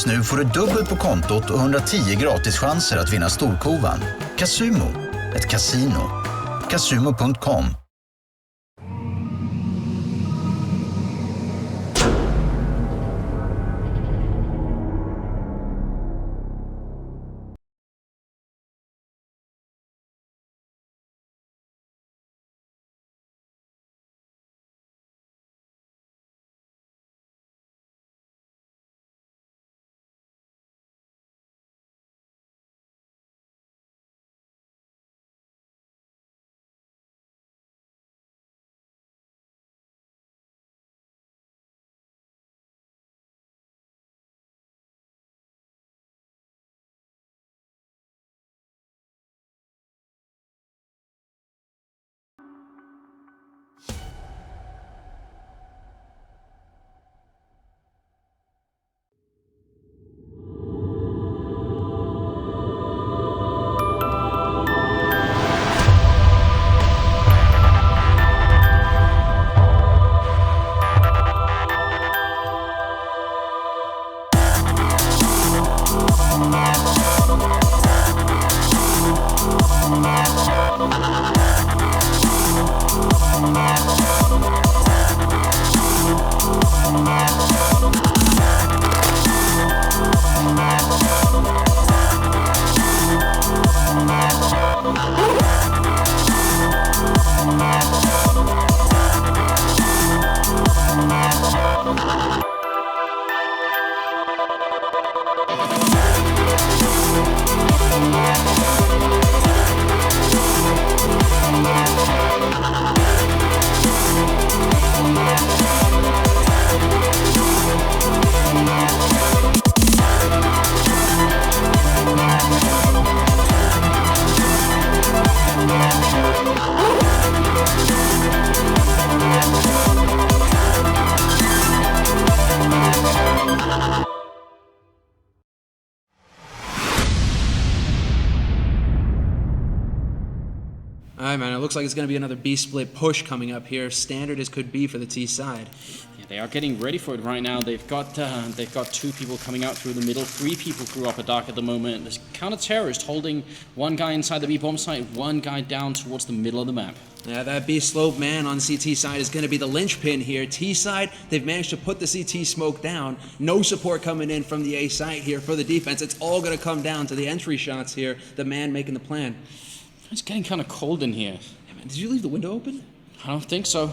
Just nu får du dubbelt på kontot och 110 gratis chanser att vinna storkovan. Casumo, ett casino. Casumo.com. Alright, man, it looks like it's going to be another B-split push coming up here, standard as could be for the T side. Yeah, they are getting ready for it right now. They've got two people coming out through the middle, 3 people through upper dark at the moment. There's counter-terrorist holding one guy inside the B-bomb site, one guy down towards the middle of the map. Yeah, that B-slope man on CT side is going to be the linchpin here. T side, they've managed to put the CT smoke down. No support coming in from the A site here for the defense. It's all going to come down to the entry shots here, the man making the plan. It's getting kind of cold in here. Yeah, man, did you leave the window open? I don't think so.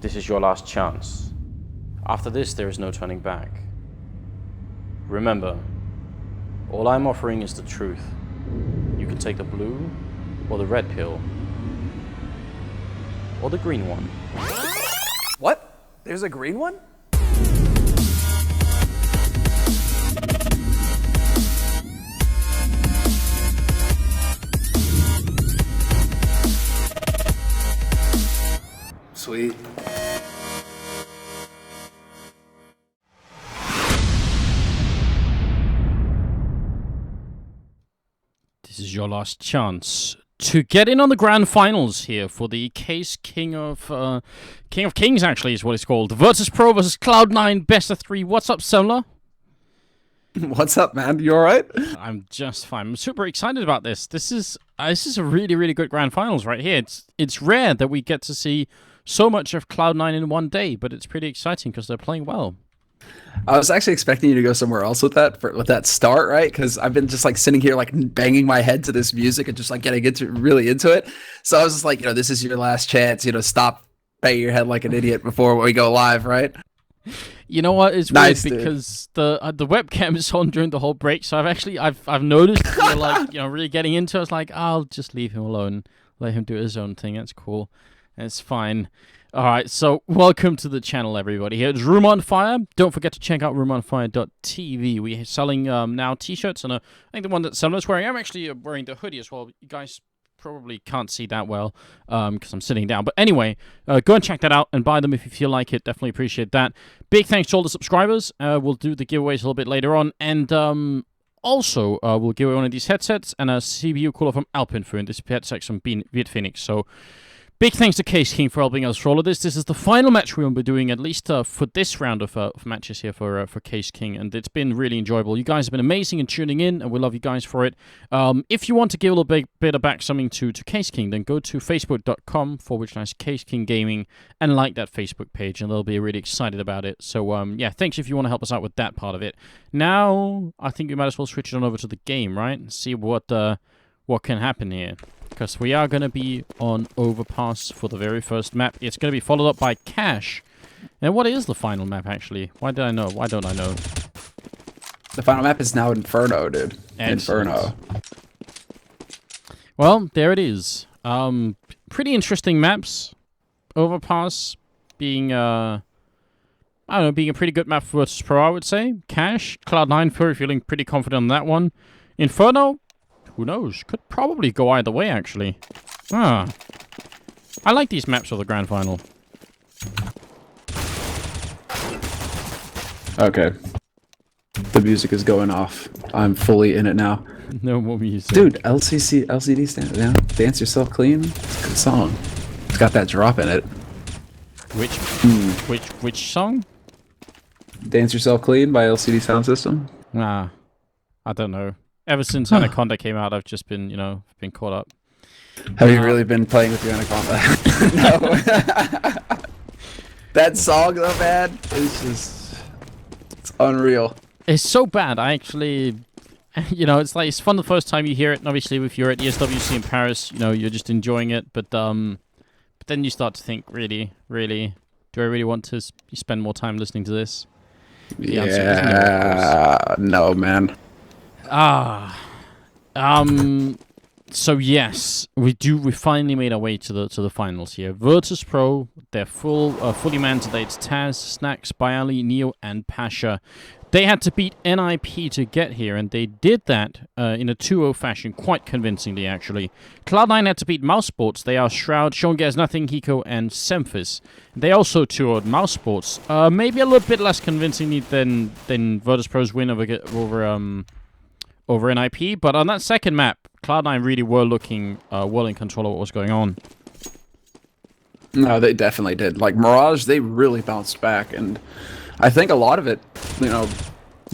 This is your last chance. After this, there is no turning back. Remember, all I'm offering is the truth. You can take the blue, or the red pill, or the green one. What? There's a green one? Sweet. This is your last chance to get in on the grand finals here for the Caseking of King of Kings, actually is what it's called. Virtus.Pro versus Cloud9, best of 3. What's up, Solar? What's up, man? You all right? I'm just fine. I'm super excited about this. This is a really, really good grand finals right here. It's rare that we get to see so much of Cloud9 in one day, but it's pretty exciting because they're playing well. I was actually expecting you to go somewhere else with that start, right? Because I've been just like sitting here like banging my head to this music and just like getting really into it. So I was just like, this is your last chance. Stop banging your head like an idiot before we go live, right? You know what? It's nice, weird because the webcam is on during the whole break, so I've noticed you're like really getting into it. I was like, I'll just leave him alone, let him do his own thing. That's cool. It's fine. All right, so welcome to the channel, everybody. Here's Room on Fire. Don't forget to check out roomonfire.tv. We're selling now T-shirts, and I think the one that Selma's wearing, I'm actually wearing the hoodie as well. You guys probably can't see that well because I'm sitting down. But anyway, go and check that out and buy them if you feel like it. Definitely appreciate that. Big thanks to all the subscribers. We'll do the giveaways a little bit later on. And also, we'll give away one of these headsets and a CPU cooler from Alpinfu, and this headset from Phoenix. So big thanks to Caseking for helping us for all of this. This is the final match we will be doing, at least for this round of matches here for Caseking, and it's been really enjoyable. You guys have been amazing in tuning in, and we love you guys for it. If you want to give a little bit of back something to Caseking, then go to facebook.com/Caseking Gaming and like that Facebook page, and they'll be really excited about it. So, yeah, thanks if you want to help us out with that part of it. Now, I think we might as well switch it on over to the game, right? And see what can happen here. Because we are going to be on Overpass for the very first map. It's going to be followed up by Cache. And what is the final map, actually? Why don't I know? The final map is now Inferno, dude. Excellent. Inferno. Well, there it is. Pretty interesting maps. Overpass being, being a pretty good map for Virtus.Pro, I would say. Cache, Cloud9 feeling pretty confident on that one. Inferno, who knows? Could probably go either way, actually. I like these maps for the grand final. Okay. The music is going off. I'm fully in it now. No more music. Dude, LCD stand down. Dance Yourself Clean. It's a good song. It's got that drop in it. Which song? Dance Yourself Clean by LCD Sound System. I don't know. Ever since Anaconda came out, I've just been, been caught up. Have you really been playing with your Anaconda? No. That song, though, man, it's unreal. It's so bad. I actually, it's fun the first time you hear it. And obviously, if you're at ESWC in Paris, you're just enjoying it. But then you start to think, really, do I really want to spend more time listening to this? The answer is no, man. So yes, we finally made our way to the finals here. Virtus.Pro, they're fully manned today. It's Taz, Snacks, Bialy, Neo, and Pasha. They had to beat NIP to get here, and they did that in a 2-0 fashion, quite convincingly, actually. Cloud9 had to beat Mousesports. They are Shroud, Sean Gaz, Nothing, Hiko, and Semphis. They also 2-0'd Mousesports. Maybe a little bit less convincingly than Virtus.Pro's win over NIP, but on that second map, Cloud9 really were looking well in control of what was going on. No, they definitely did. Like Mirage, they really bounced back, and I think a lot of it,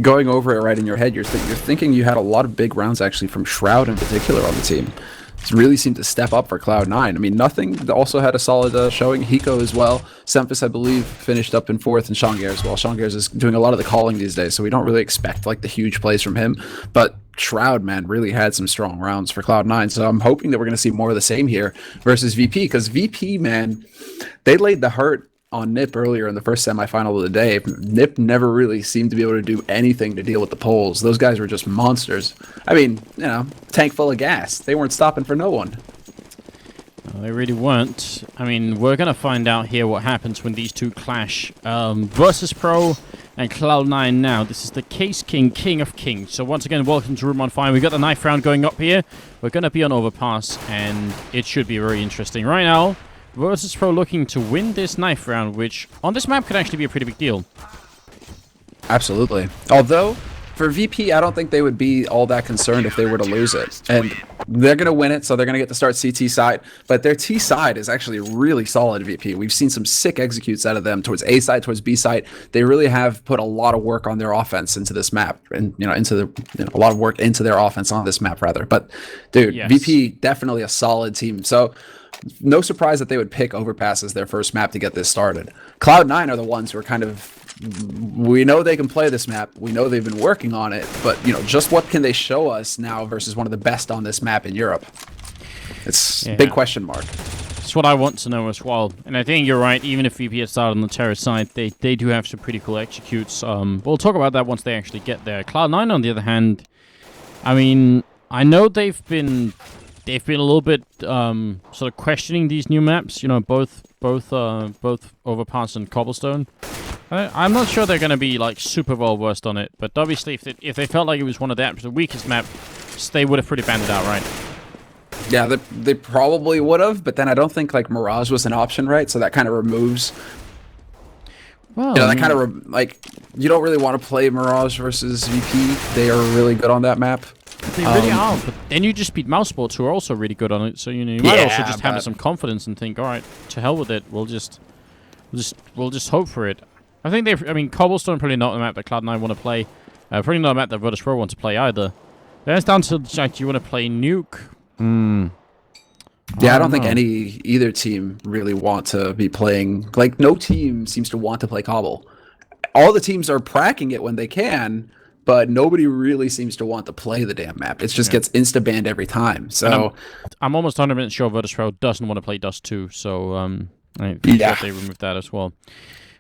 going over it right in your head, you're thinking you had a lot of big rounds actually from Shroud in particular on the team. It really seemed to step up for Cloud9. I mean, Nothing also had a solid showing. Hiko as well. Semphis, I believe, finished up in 4th, and Shangir as well. Shangir is doing a lot of the calling these days, so we don't really expect like the huge plays from him. But Shroud, man, really had some strong rounds for Cloud9, so I'm hoping that we're going to see more of the same here versus VP, because VP, man, they laid the hurt on NIP earlier in the first semifinal of the day. NIP never really seemed to be able to do anything to deal with the poles. Those guys were just monsters. I mean, tank full of gas. They weren't stopping for no one. No, they really weren't. I mean, we're going to find out here what happens when these two clash. Virtus.Pro and Cloud9 now. This is the Caseking, King of Kings. So once again, welcome to Room on Fire. We've got the knife round going up here. We're going to be on Overpass, and it should be very interesting. Right now, Virtus.Pro looking to win this knife round, which on this map could actually be a pretty big deal. Absolutely. Although, for VP, I don't think they would be all that concerned if they were to lose it. And they're going to win it, so they're going to get to start CT side. But their T side is actually really solid, VP. We've seen some sick executes out of them towards A side, towards B side. They really have put a lot of work on their offense into this map, and a lot of work into their offense on this map, rather. But dude, Yes. VP definitely a solid team. So no surprise that they would pick Overpass as their first map to get this started. Cloud9 are the ones who are kind of, we know they can play this map. We know they've been working on it, but just what can they show us now versus one of the best on this map in Europe? It's a big question mark. That's what I want to know as well. And I think you're right. Even if VP had started on the terror side, they do have some pretty cool executes. We'll talk about that once they actually get there. Cloud9, on the other hand, I mean, I know they've been a little bit sort of questioning these new maps. Both Overpass and Cobblestone. I'm not sure they're going to be like super well versed on it, but obviously if they felt like it was one of the weakest maps, they would have pretty banned it out, right? Yeah, they probably would have, but then I don't think like Mirage was an option, right? So that kind of removes. Well, that kind of you don't really want to play Mirage versus VP. They are really good on that map. They really are, but then you just beat Mousesports, who are also really good on it. So you might also just have some confidence and think, all right, to hell with it. We'll just hope for it. I think Cobblestone probably not the map that Cloud9 want to play. Probably not a map that Virtus.Pro want to play either. Then it's down to do you want to play Nuke? Yeah, I don't think either team really want to be playing. Like, no team seems to want to play Cobble. All the teams are pracking it when they can, but nobody really seems to want to play the damn map. It just gets insta-banned every time. So I'm almost 100% sure Virtus.Pro doesn't want to play Dust 2, so I think that they removed that as well.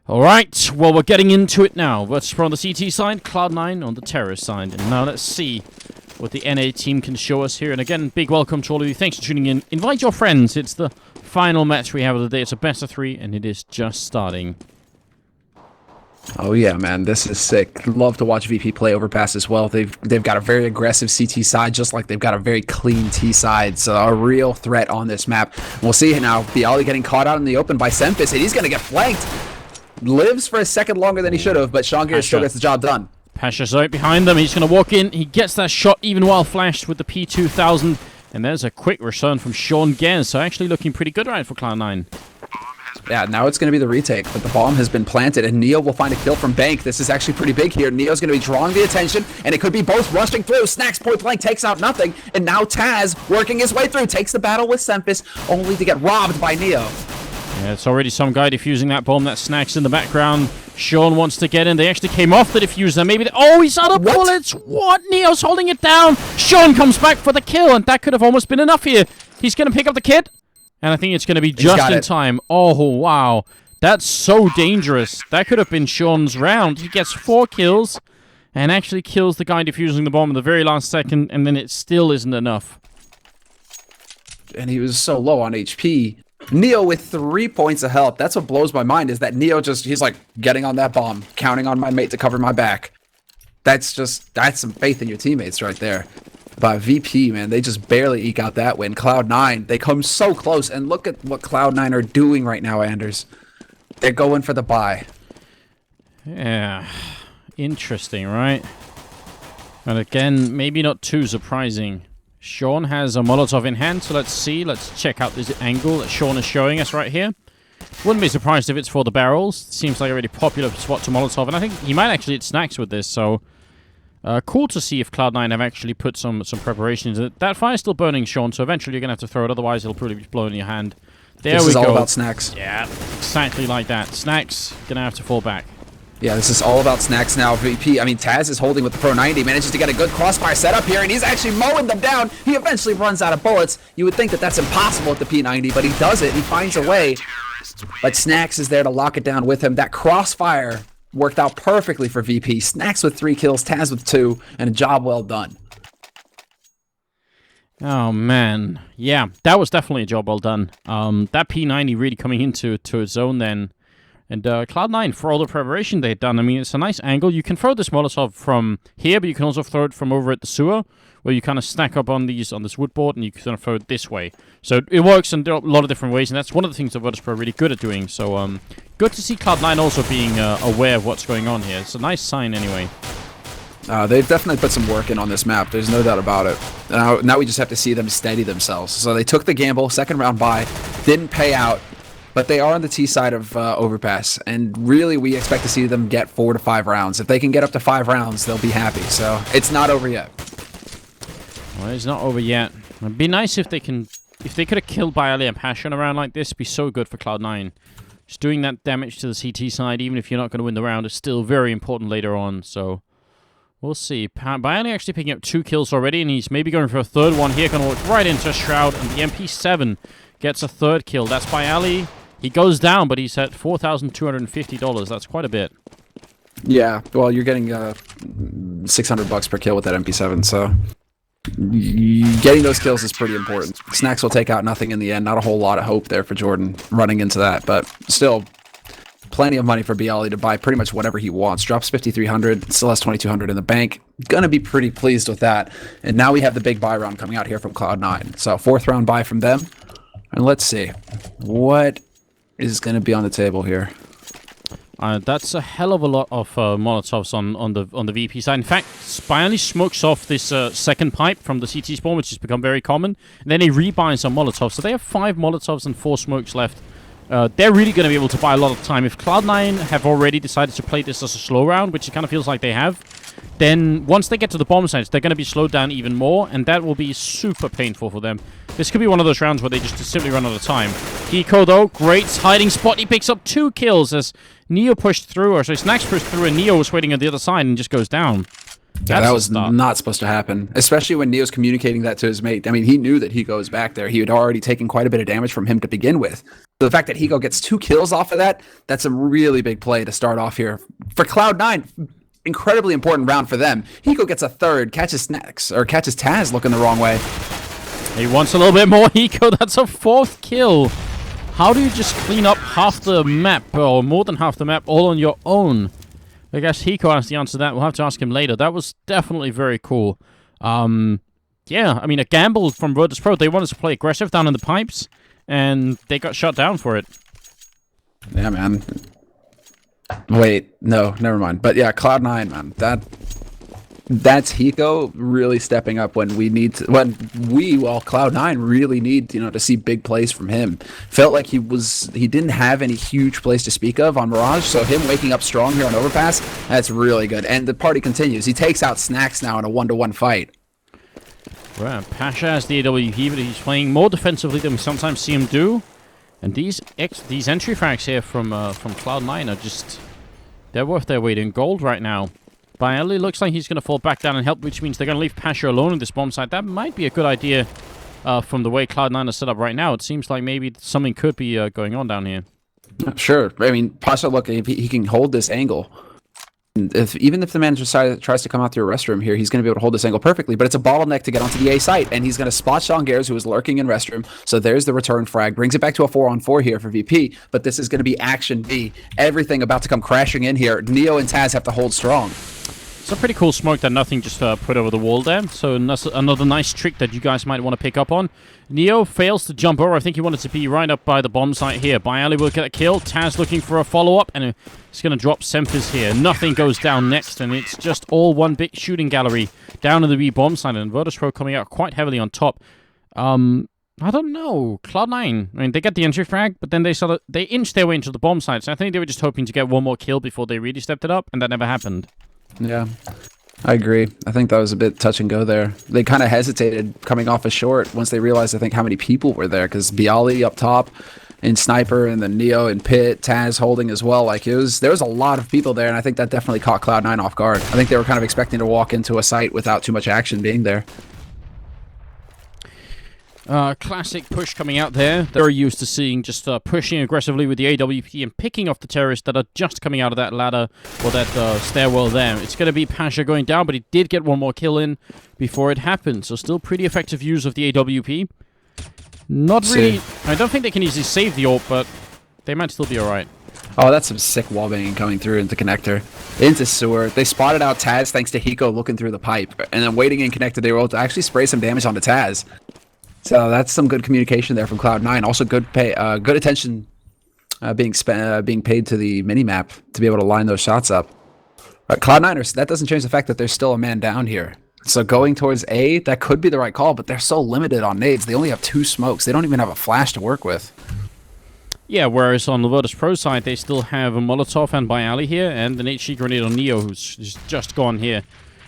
All right, well, we're getting into it now. Virtus.Pro on the CT side, Cloud9 on the terrorist side. And now let's see what the NA team can show us here. And again, big welcome to all of you. Thanks for tuning in. Invite your friends. It's the final match we have of the day. It's a best of 3, and it is just starting. Oh yeah, man, this is sick. Love to watch VP play Overpass as well. They've got a very aggressive CT side, just like they've got a very clean T side. So a real threat on this map. We'll see now. Bialy getting caught out in the open by Sempis, and he's going to get flanked. Lives for a second longer than he should have, but Sean Gear still gets the job done. Pasha's right behind them. He's going to walk in. He gets that shot even while flashed with the P2000. And there's a quick return from Sean Gear. So actually looking pretty good right for Cloud9. Yeah, now it's going to be the retake, but the bomb has been planted, and Neo will find a kill from Bank. This is actually pretty big here. Neo's going to be drawing the attention, and it could be both rushing through. Snacks point blank takes out nothing, and now Taz working his way through, takes the battle with Sempis, only to get robbed by Neo. Yeah, it's already some guy defusing that bomb. That Snacks in the background. Sean wants to get in. They actually came off the diffuser. Maybe oh, he's out of bullets. What? Neo's holding it down. Sean comes back for the kill, and that could have almost been enough here. He's going to pick up the kit. And I think it's going to be just in time. Oh, wow. That's so dangerous. That could have been Sean's round. He gets 4 kills and actually kills the guy defusing the bomb in the very last second, and then it still isn't enough. And he was so low on HP. Neo with 3 points of health. That's what blows my mind, is that Neo he's like getting on that bomb, counting on my mate to cover my back. That's some faith in your teammates right there. But VP, man, they just barely eke out that win. Cloud9, they come so close, and look at what Cloud9 are doing right now, Anders. They're going for the buy. Yeah, interesting, right? And again, maybe not too surprising. Sean has a Molotov in hand, so let's see. Let's check out this angle that Sean is showing us right here. Wouldn't be surprised if it's for the barrels. Seems like a really popular spot to Molotov, and I think he might actually hit Snacks with this, so... cool to see if Cloud9 have actually put some preparations. That fire's still burning, Sean, so eventually you're going to have to throw it, otherwise it'll probably be blown in your hand. There we go. This is all about Snacks. Yeah, exactly like that. Snacks going to have to fall back. Yeah, this is all about Snacks now. VP, I mean, Taz is holding with the Pro 90, manages to get a good crossfire setup here, and he's actually mowing them down. He eventually runs out of bullets. You would think that that's impossible at the P90, but he does it. He finds a way. But Snacks is there to lock it down with him. That crossfire worked out perfectly for VP. Snacks with 3 kills, Taz with 2, and a job well done. Oh, man. Yeah, that was definitely a job well done. That P90 really coming into its own then. And Cloud9, for all the preparation they've done, I mean, it's a nice angle. You can throw this Molotov from here, but you can also throw it from over at the sewer, where you kind of stack up on this wood board, and you can kind of throw it this way. So it works in a lot of different ways, and that's one of the things that Virtus.Pro are really good at doing. So good to see Cloud9 also being aware of what's going on here. It's a nice sign anyway. They've definitely put some work in on this map. There's no doubt about it. Now we just have to see them steady themselves. So they took the gamble, second round bye, didn't pay out, but they are on the T side of Overpass. And really, we expect to see them get 4 to 5 rounds. If they can get up to 5 rounds, they'll be happy. So it's not over yet. Well, it's not over yet. It'd be nice if they could have killed Bialy and Passion around like this. It'd be so good for Cloud9. Just doing that damage to the CT side, even if you're not going to win the round, is still very important later on. So we'll see. Bialy actually picking up 2 kills already, and he's maybe going for a third one here. Going to walk right into Shroud, and the MP7 gets a 3rd kill. That's Bialy. He goes down, but he's at $4,250. That's quite a bit. Yeah, well, you're getting $600 per kill with that MP7, so getting those kills is pretty important. Snacks will take out nothing in the end. Not a whole lot of hope there for Jordan running into that, but still plenty of money for Bialy to buy pretty much whatever he wants. Drops 5,300, still has 2,200 in the bank. Gonna be pretty pleased with that. And now we have the big buy round coming out here from Cloud9. So 4th round buy from them. And let's see what is going to be on the table here. That's a hell of a lot of Molotovs on the VP side. In fact, Bialy smokes off this second pipe from the CT spawn, which has become very common. And then he rebuys some Molotovs. So they have 5 Molotovs and 4 smokes left. They're really going to be able to buy a lot of time. If Cloud9 have already decided to play this as a slow round, which it kind of feels like they have, then once they get to the bomb sites, they're going to be slowed down even more, and that will be super painful for them. This could be one of those rounds where they just simply run out of time. Hiko, though, great hiding spot. He picks up 2 kills as Neo pushed through, or sorry, Snacks pushed through, and Neo was waiting on the other side and just goes down. Yeah, that was not supposed to happen, especially when Neo's communicating that to his mate. I mean, he knew that Hiko was back there. He had already taken quite a bit of damage from him to begin with. So the fact that Hiko gets 2 kills off of that, that's a really big play to start off here. For Cloud9, incredibly important round for them. Hiko gets a 3rd, catches Snacks, or catches Taz looking the wrong way. He wants a little bit more, Hiko. That's a 4th kill. How do you just clean up half the map, or more than half the map, all on your own? I guess Hiko has the answer to that. We'll have to ask him later. That was definitely very cool. Yeah, I mean, a gamble from Virtus.Pro. They wanted to play aggressive down in the pipes, and they got shut down for it. Yeah, man. Wait, no, never mind. But yeah, Cloud9, man. That's Hiko really stepping up when we need to, Cloud9 really need, to see big plays from him. Felt like he didn't have any huge plays to speak of on Mirage, so him waking up strong here on Overpass, that's really good. And the party continues. He takes out Snacks now in a 1-to-1 fight. Well, Pasha has the AWP, but he's playing more defensively than we sometimes see him do. And these entry frags here from Cloud9 are just, they're worth their weight in gold right now. Bialy looks like he's going to fall back down and help, which means they're going to leave Pasha alone in this bomb site. That might be a good idea from the way Cloud9 is set up right now. It seems like maybe something could be going on down here. Sure. I mean, Pasha, look, if he can hold this angle, even if the man tries to come out through a restroom here, he's going to be able to hold this angle perfectly, but it's a bottleneck to get onto the A site, and he's going to spot Sean Gares, who is lurking in restroom, so there's the return frag, brings it back to a 4-on-4 here for VP, but this is going to be action B. Everything about to come crashing in here. Neo and Taz have to hold strong. It's a pretty cool smoke that nothing just put over the wall there, so another nice trick that you guys might want to pick up on. Neo fails to jump over. I think he wanted to be right up by the bomb site here. Bialy will get a kill. Taz looking for a follow-up, and it's going to drop Semphis here. Nothing goes down next, and it's just all one big shooting gallery down in the B bomb site, and Virtus.Pro coming out quite heavily on top. I don't know. Cloud9, I mean, they get the entry frag, but then they inched their way into the bomb site, so I think they were just hoping to get one more kill before they really stepped it up, and that never happened. Yeah, I agree. I think that was a bit touch and go there. They kind of hesitated coming off a short once they realized, I think, how many people were there, because Bialy up top and Sniper, and then Neo and Pit, Taz holding as well. Like, there was a lot of people there, and I think that definitely caught Cloud9 off guard. I think they were kind of expecting to walk into a site without too much action being there. Classic push coming out there. They're used to seeing just pushing aggressively with the AWP and picking off the terrorists that are just coming out of that ladder or that stairwell there. It's going to be Pasha going down, but he did get one more kill in before it happened. So still pretty effective use of the AWP. Not really... I don't think they can easily save the AWP, but they might still be alright. Oh, that's some sick wallbanging coming through into connector. Into sewer. They spotted out Taz thanks to Hiko looking through the pipe. And then waiting in connector, they were able to actually spray some damage onto Taz. So that's some good communication there from Cloud9. Also good attention being paid to the minimap to be able to line those shots up. Cloud9, that doesn't change the fact that there's still a man down here. So going towards A, that could be the right call, but they're so limited on nades. They only have 2 smokes. They don't even have a flash to work with. Yeah, whereas on the Virtus.Pro side, they still have a Molotov and by Ali here, and an HE grenade on Neo, who's just gone here.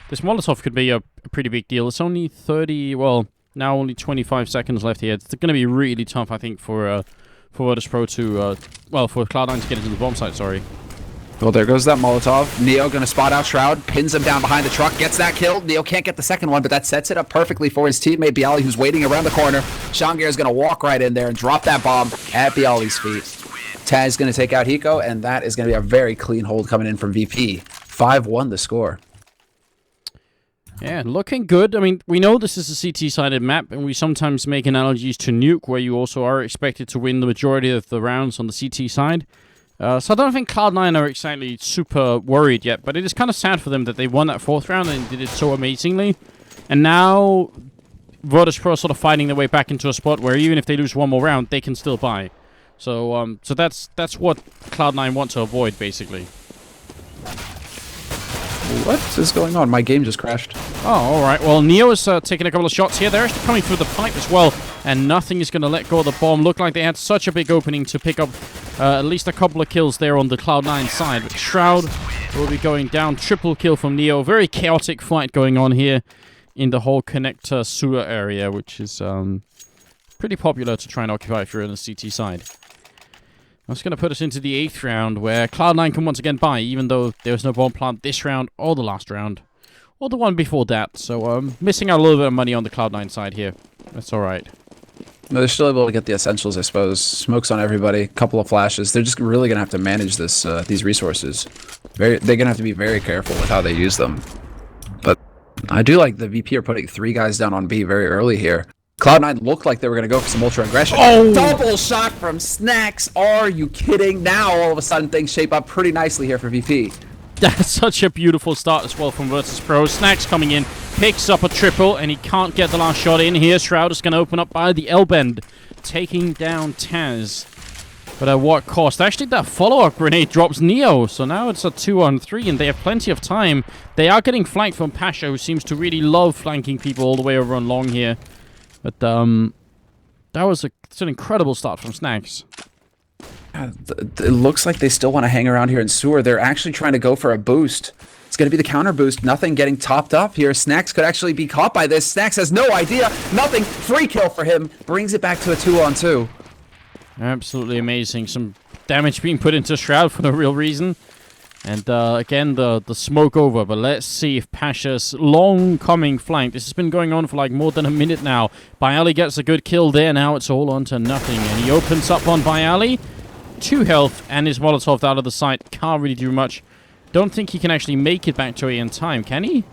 This Molotov could be a pretty big deal. It's only 30, well, now only 25 seconds left here. It's going to be really tough, I think, for Virtus.Pro to, well, for Cloud9 to get into the bomb site, sorry. Well, there goes that Molotov. Neo going to spot out Shroud, pins him down behind the truck, gets that kill. Neo can't get the second one, but that sets it up perfectly for his teammate, Bialy, who's waiting around the corner. Shangair is going to walk right in there and drop that bomb at Bialy's feet. Taz is going to take out Hiko, and that is going to be a very clean hold coming in from VP. 5-1 the score. Yeah, looking good. I mean, we know this is a CT-sided map, and we sometimes make analogies to Nuke, where you also are expected to win the majority of the rounds on the CT side. So I don't think Cloud9 are exactly super worried yet, but it is kind of sad for them that they won that 4th round and did it so amazingly. And now Virtus.Pro are sort of fighting their way back into a spot where even if they lose one more round, they can still buy. So so that's what Cloud9 want to avoid, basically. What is going on? My game just crashed. Oh, alright. Well, Neo is taking a couple of shots here. They're actually coming through the pipe as well, and nothing is going to let go of the bomb. Looked like they had such a big opening to pick up at least a couple of kills there on the Cloud9 side. But Shroud will be going down. Triple kill from Neo. Very chaotic fight going on here in the whole connector sewer area, which is pretty popular to try and occupy if you're on the CT side. That's going to put us into the 8th round, where Cloud9 can once again buy, even though there was no bomb plant this round or the last round. Or the one before that. So, missing out a little bit of money on the Cloud9 side here. That's alright. No, they're still able to get the essentials, I suppose. Smokes on everybody, couple of flashes. They're just really going to have to manage this these resources. They're going to have to be very careful with how they use them. But I do like the VP are putting 3 guys down on B very early here. Cloud9 looked like they were going to go for some ultra aggression. Oh! Double shot from Snacks. Are you kidding? Now all of a sudden things shape up pretty nicely here for VP. That's such a beautiful start as well from Virtus.Pro. Snacks coming in, picks up a triple, and he can't get the last shot in here. Shroud is going to open up by the L-bend, taking down Taz. But at what cost? Actually, that follow-up grenade drops Neo, so now it's a 2-on-3, and they have plenty of time. They are getting flanked from Pasha, who seems to really love flanking people all the way over on long here. But that was it's an incredible start from Snacks. It looks like they still want to hang around here in sewer. They're actually trying to go for a boost. It's going to be the counter boost. Nothing getting topped up here. Snacks could actually be caught by this. Snacks has no idea. Nothing. Free kill for him. Brings it back to a 2-on-2. Absolutely amazing. Some damage being put into Shroud for no real reason. And again, the smoke over. But let's see if Pasha's long-coming flank. This has been going on for like more than a minute now. Bialy gets a good kill there. Now it's all on to nothing. And he opens up on Bialy. 2 health and his Molotov out of the sight. Can't really do much. Don't think he can actually make it back to A in time, can he?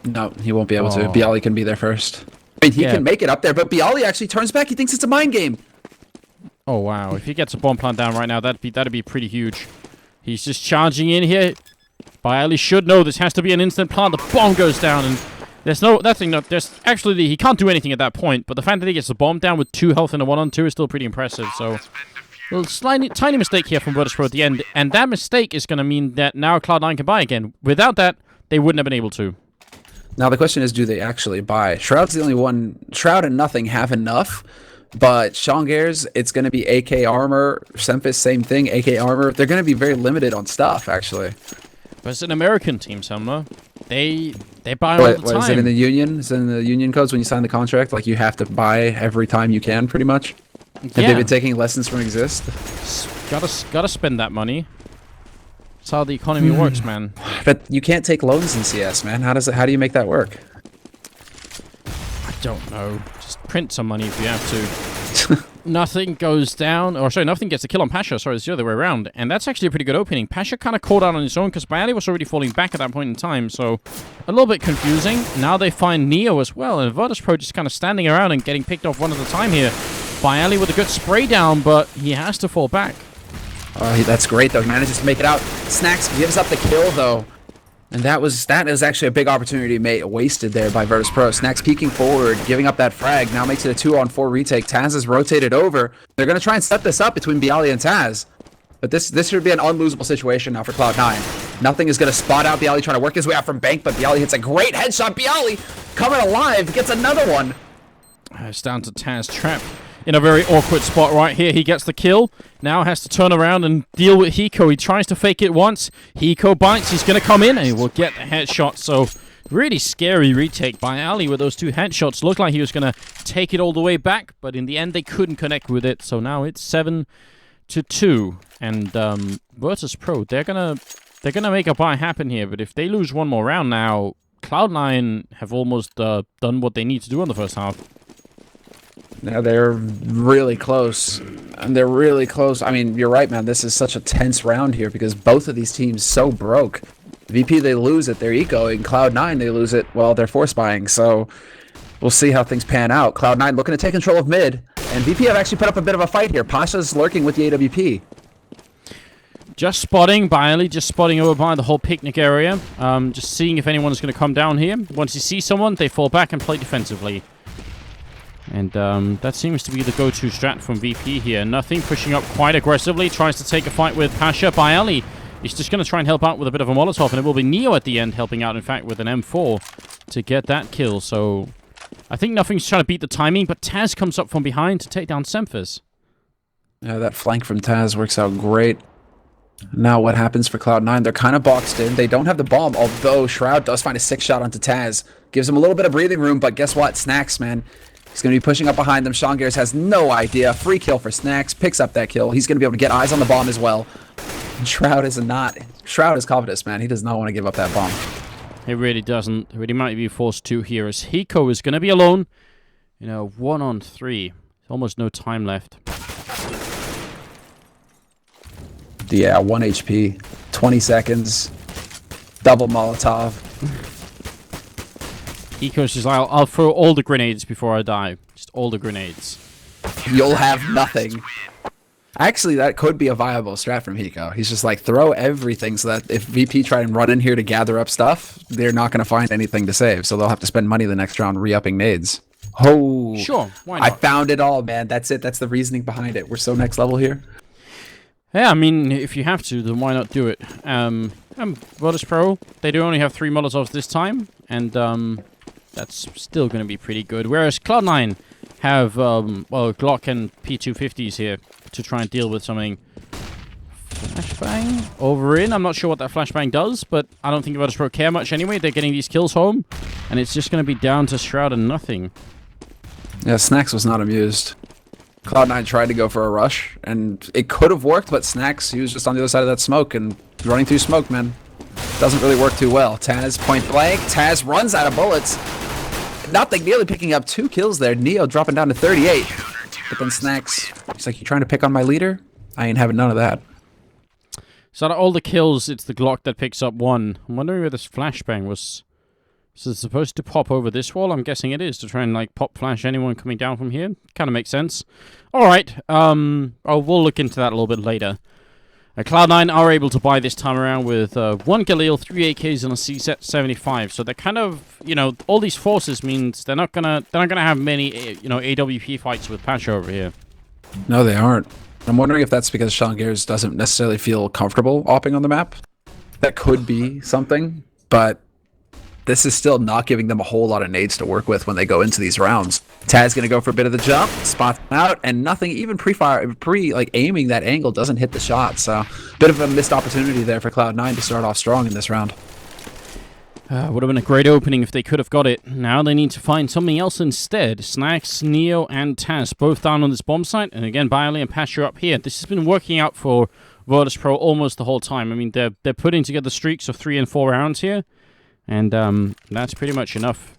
No, he won't be able to. Bialy can be there first. I mean, he can make it up there, but Bialy actually turns back. He thinks it's a mind game. Oh, wow. If he gets a bomb plant down right now, that'd be pretty huge. He's just charging in here. Bialy should know this has to be an instant plant. The bomb goes down, and there's actually, he can't do anything at that point, but the fact that he gets the bomb down with 2 health and a 1-on-2 is still pretty impressive, so... A little tiny mistake here from Virtus.Pro at the end, and that mistake is going to mean that now Cloud9 can buy again. Without that, they wouldn't have been able to. Now the question is, do they actually buy? Shroud's the only one. Shroud and Nothing have enough, but Shangair's, it's going to be AK armor. Semphis, same thing, AK armor. They're going to be very limited on stuff, actually. But it's an American team, Selma. They buy all the time. Is it in the union? Is it in the union codes when you sign the contract? Like, you have to buy every time you can, pretty much? Have they been taking lessons from Exist? Gotta spend that money. That's how the economy works, man. But you can't take loans in CS, man. How do you make that work? I don't know. Just print some money if you have to. Nothing goes down, or sorry, Nothing gets a kill on Pasha. Sorry, it's the other way around. And that's actually a pretty good opening. Pasha kind of called out on his own because Bialy was already falling back at that point in time, so a little bit confusing. Now they find Neo as well, and Virtus.Pro just kind of standing around and getting picked off one at a time here. Bialy with a good spray down, but he has to fall back. That's great, though. He manages to make it out. Snacks gives up the kill, though. And that is actually a big opportunity wasted there by Virtus.Pro. Snacks peeking forward, giving up that frag. Now makes it a 2-on-4 retake. Taz is rotated over. They're going to try and set this up between Bialy and Taz. But this should be an unlosable situation now for Cloud9. Nothing is going to spot out Bialy trying to work his way out from Bank, but Bialy hits a great headshot. Bialy coming alive, gets another one. It's down to Taz, trapped in a very awkward spot right here. He gets the kill. Now has to turn around and deal with Hiko. He tries to fake it once. Hiko bites. He's going to come in and he will get the headshot. So really scary retake by Ali with those 2 headshots. Looked like he was going to take it all the way back, but in the end they couldn't connect with it. So now it's 7-2. And Virtus.Pro, they're gonna make a buy happen here. But if they lose one more round now, Cloud9 have almost done what they need to do in the first half. Now they're really close. And they're really close. I mean, you're right, man. This is such a tense round here because both of these teams so broke. VP, they lose it. They're ecoing. Cloud9, they lose it. Well, they're force buying. So we'll see how things pan out. Cloud9 looking to take control of mid. And VP have actually put up a bit of a fight here. Pasha's lurking with the AWP. Just spotting, Bialy just spotting over by the whole picnic area. Just seeing if anyone's going to come down here. Once you see someone, they fall back and play defensively. And that seems to be the go-to strat from VP here. Nothing, pushing up quite aggressively. Tries to take a fight with Pasha. Bialy is just going to try and help out with a bit of a Molotov. And it will be Neo at the end helping out, in fact, with an M4 to get that kill. So I think Nothing's trying to beat the timing, but Taz comes up from behind to take down Semphis. Yeah, that flank from Taz works out great. Now what happens for Cloud9? They're kind of boxed in. They don't have the bomb, although Shroud does find a 6 shot onto Taz. Gives him a little bit of breathing room, but guess what? Snacks, man. He's going to be pushing up behind them. Sean Gears has no idea. Free kill for Snacks. Picks up that kill. He's going to be able to get eyes on the bomb as well. And Shroud is not. Shroud is covetous, man. He does not want to give up that bomb. He really doesn't. He really might be forced to here as Hiko is going to be alone. 1-on-3. Almost no time left. Yeah, 1 HP, 20 seconds, double Molotov. Hiko's just like, I'll throw all the grenades before I die. Just all the grenades. You'll have nothing. Actually, that could be a viable strat from Hiko. He's just like, throw everything so that if VP try and run in here to gather up stuff, they're not going to find anything to save. So they'll have to spend money the next round re-upping nades. Oh, sure, why not? I found it all, man. That's it. That's the reasoning behind it. We're so next level here. Yeah, I mean, if you have to, then why not do it? Virtus.Pro, they do only have 3 Molotovs this time, and that's still going to be pretty good. Whereas Cloud9 have, Glock and P250s here to try and deal with something. Flashbang over in. I'm not sure what that flashbang does, but I don't think Virtus.Pro care much anyway. They're getting these kills home, and it's just going to be down to Shroud and Nothing. Yeah, Snacks was not amused. Cloud9 tried to go for a rush, and it could have worked, but Snacks, he was just on the other side of that smoke, and running through smoke, man, doesn't really work too well. Taz, point blank. Taz runs out of bullets. Nothing, nearly picking up 2 kills there. Neo dropping down to 38. But then Snacks, he's like, you trying to pick on my leader? I ain't having none of that. So out of all the kills, it's the Glock that picks up 1. I'm wondering where this flashbang was. So it's supposed to pop over this wall? I'm guessing it is, to try and, like, pop flash anyone coming down from here. Kind of makes sense. Alright, we'll look into that a little bit later. Cloud9 are able to buy this time around with 1 Galil, 3 AKs, and a C-75. So they're kind of, all these forces means they're not gonna have many, AWP fights with Pasha over here. No, they aren't. I'm wondering if that's because Sean Gears doesn't necessarily feel comfortable opping on the map. That could be something, but this is still not giving them a whole lot of nades to work with when they go into these rounds. Taz gonna go for a bit of the jump, spots out, and Nothing, even aiming that angle doesn't hit the shot. So, bit of a missed opportunity there for Cloud9 to start off strong in this round. Would have been a great opening if they could have got it. Now they need to find something else instead. Snacks, Neo, and Taz both down on this bomb site, and again, Bialy and Pasha up here. This has been working out for Virtus.Pro almost the whole time. I mean, they're putting together streaks of 3 and 4 rounds here. And that's pretty much enough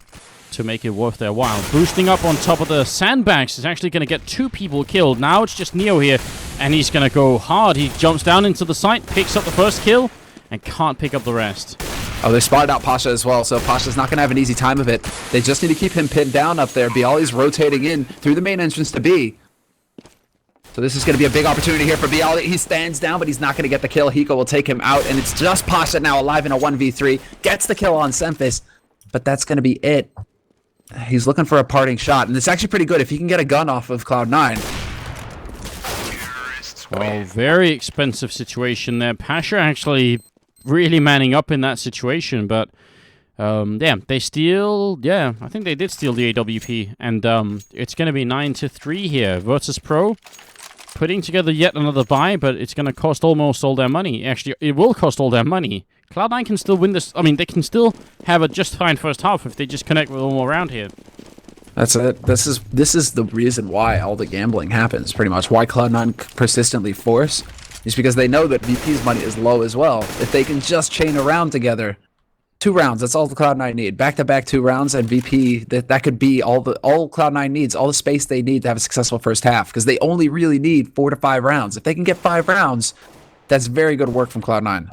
to make it worth their while. Boosting up on top of the sandbags is actually going to get 2 people killed. Now it's just Neo here, and he's going to go hard. He jumps down into the site, picks up the first kill, and can't pick up the rest. Oh, they spotted out Pasha as well, so Pasha's not going to have an easy time of it. They just need to keep him pinned down up there. Bialy's rotating in through the main entrance to B. So this is going to be a big opportunity here for Bialy. He stands down, but he's not going to get the kill. Hiko will take him out, and it's just Pasha now alive in a 1v3. Gets the kill on Semphis, but that's going to be it. He's looking for a parting shot, and it's actually pretty good if he can get a gun off of Cloud9. Well, very expensive situation there. Pasha actually really manning up in that situation, but yeah, they steal. Yeah, I think they did steal the AWP, and it's going to be 9-3 here. Virtus.Pro putting together yet another buy, but it's going to cost almost all their money. Actually, it will cost all their money. Cloud9 can still win this. I mean, they can still have a just fine first half if they just connect with one more round here. That's it. This is the reason why all the gambling happens, pretty much. Why Cloud9 persistently force is because they know that VP's money is low as well. If they can just chain a round together, 2 rounds, that's all the Cloud9 need. Back-to-back 2 rounds, and VP, that could be all Cloud9 needs, all the space they need to have a successful first half, because they only really need 4 to 5 rounds. If they can get 5 rounds, that's very good work from Cloud9.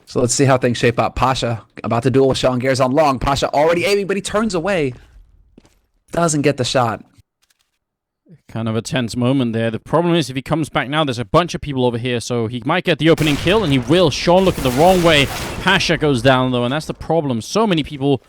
So let's see how things shape up. Pasha about to duel with Sean Gares on long. Pasha already aiming, but he turns away. Doesn't get the shot. Kind of a tense moment there. The problem is if he comes back now, there's a bunch of people over here, so he might get the opening kill, and he will. Sean looking the wrong way. Pasha goes down, though, and that's the problem. So many people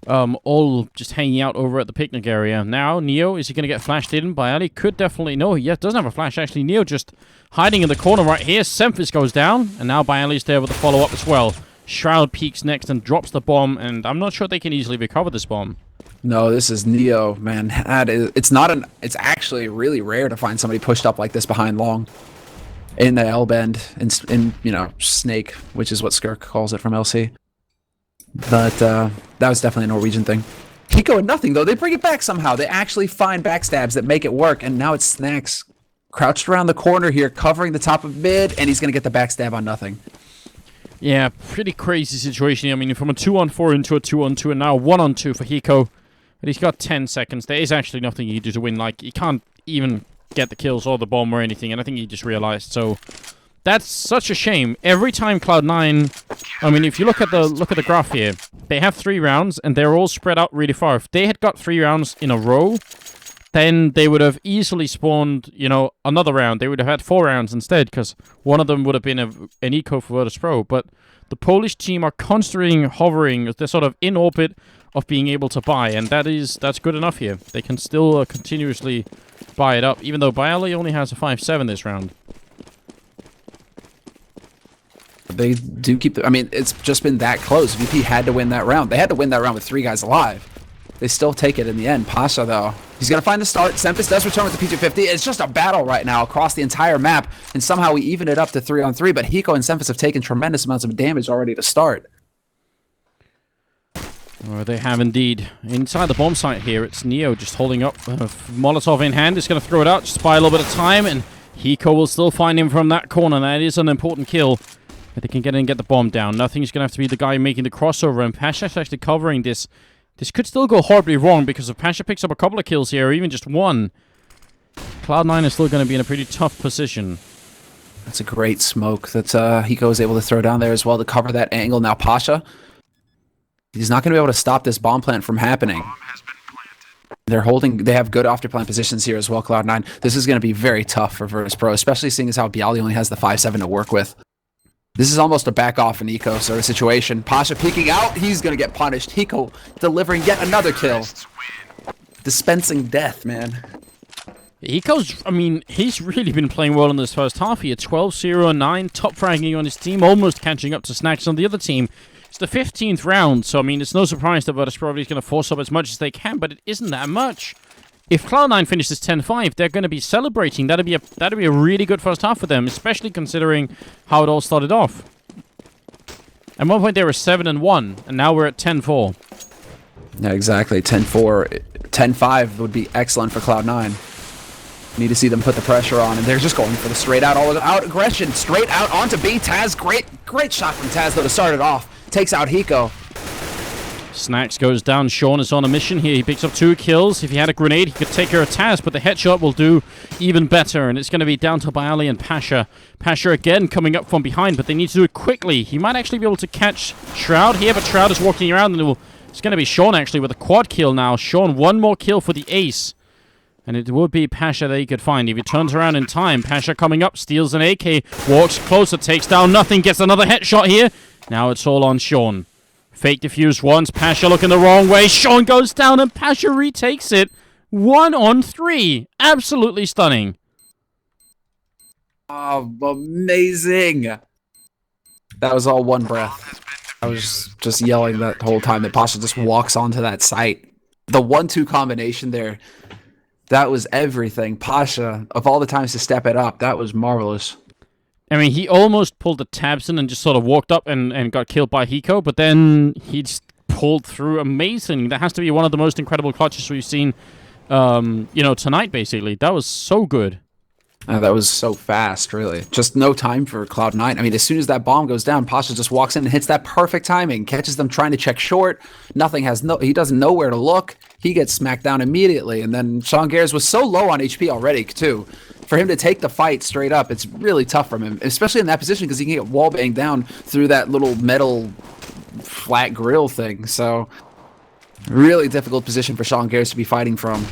all just hanging out over at the picnic area. Now, Neo, is he going to get flashed in by Ali? Could definitely. No, he doesn't have a flash, actually. Neo just hiding in the corner right here. Semphis goes down, and now Bialy's there with the follow-up as well. Shroud peeks next and drops the bomb, and I'm not sure they can easily recover this bomb. No, this is Neo, man. It's actually really rare to find somebody pushed up like this behind long in the L bend in Snake, which is what Skirk calls it from LC. But that was definitely a Norwegian thing. Hiko and nothing though. They bring it back somehow. They actually find backstabs that make it work, and now it's Snacks crouched around the corner here, covering the top of mid, and he's gonna get the backstab on nothing. Yeah, pretty crazy situation. I mean, from a 2-on-4 into a 2-on-2, and now a 1-on-2 for Hiko. But he's got 10 seconds. There is actually nothing you can do to win. Like, he can't even get the kills or the bomb or anything, and I think he just realized. So that's such a shame. Every time Cloud9, I mean, if you look at the graph here, they have 3 rounds, and they're all spread out really far. If they had got 3 rounds in a row, then they would have easily spawned, another round. They would have had 4 rounds instead, because one of them would have been an eco for Virtus.Pro. But the Polish team are constantly hovering. They're sort of in orbit of being able to buy, and that's good enough here. They can still continuously buy it up, even though Bialy only has a 5-7 this round. They do keep I mean, it's just been that close. VP had to win that round. They had to win that round with 3 guys alive. They still take it in the end. Pasha, though, he's going to find the start. Semphis does return with the P250. It's just a battle right now across the entire map, and somehow we even it up to 3-on-3, but Hiko and Semphis have taken tremendous amounts of damage already to start. Oh, they have indeed. Inside the bomb site here, it's Neo just holding up Molotov in hand. He's going to throw it out, just buy a little bit of time, and Hiko will still find him from that corner. That is an important kill. But they can get in and get the bomb down. Nothing's going to have to be the guy making the crossover, and Pasha's actually covering this. This could still go horribly wrong, because if Pasha picks up a couple of kills here, or even just one, Cloud9 is still going to be in a pretty tough position. That's a great smoke that Hiko is able to throw down there as well to cover that angle. Now Pasha, he's not going to be able to stop this bomb plant from happening. They have good after-plant positions here as well, Cloud9. This is going to be very tough for Virtus.Pro, especially seeing as how Bialy only has the 5-7 to work with. This is almost a back-off and eco sort of situation. Pasha peeking out, he's going to get punished. Hiko delivering yet another kill. Dispensing death, man. Hiko's, I mean, he's really been playing well in this first half here. 12-0-9, top fragging on his team, almost catching up to Snacks on the other team. It's the 15th round, so I mean, it's no surprise that Virtus probably is going to force up as much as they can, but it isn't that much. If Cloud9 finishes 10-5, they're going to be celebrating. That'd be a really good first half for them, especially considering how it all started off. At one point they were 7-1, and now we're at 10-4. Yeah, exactly. 10-4, 10-5 would be excellent for Cloud9. Need to see them put the pressure on, and they're just going for the straight out, all-out aggression. Straight out onto B. Taz, great shot from Taz though to start it off. Takes out Hiko. Snacks goes down. Sean is on a mission here. He picks up 2 kills. If he had a grenade, he could take care of Taz, but the headshot will do even better, and it's going to be down to Bialy and Pasha. Pasha again coming up from behind, but they need to do it quickly. He might actually be able to catch Shroud here, but Shroud is walking around, and it's going to be Sean actually with a quad kill now. Sean, 1 more kill for the ace. And it would be Pasha that he could find. If he turns around in time, Pasha coming up, steals an AK, walks closer, takes down nothing, gets another headshot here. Now it's all on Sean. Fake defuse once, Pasha looking the wrong way. Sean goes down and Pasha retakes it. 1-on-3. Absolutely stunning. Oh, amazing. That was all one breath. I was just yelling that whole time that Pasha just walks onto that site. The 1-2 combination there, that was everything. Pasha, of all the times to step it up, that was marvelous. I mean, he almost pulled the tabs in and just sort of walked up and got killed by Hiko, but then he just pulled through amazing. That has to be one of the most incredible clutches we've seen, tonight, basically. That was so good. That was so fast, really. Just no time for Cloud9. I mean, as soon as that bomb goes down, Pasha just walks in and hits that perfect timing, catches them trying to check short. He doesn't know where to look. He gets smacked down immediately. And then Sean Gares was so low on HP already, too. For him to take the fight straight up, it's really tough from him, especially in that position because he can get wall banged down through that little metal flat grill thing. So, really difficult position for Sean Gares to be fighting from.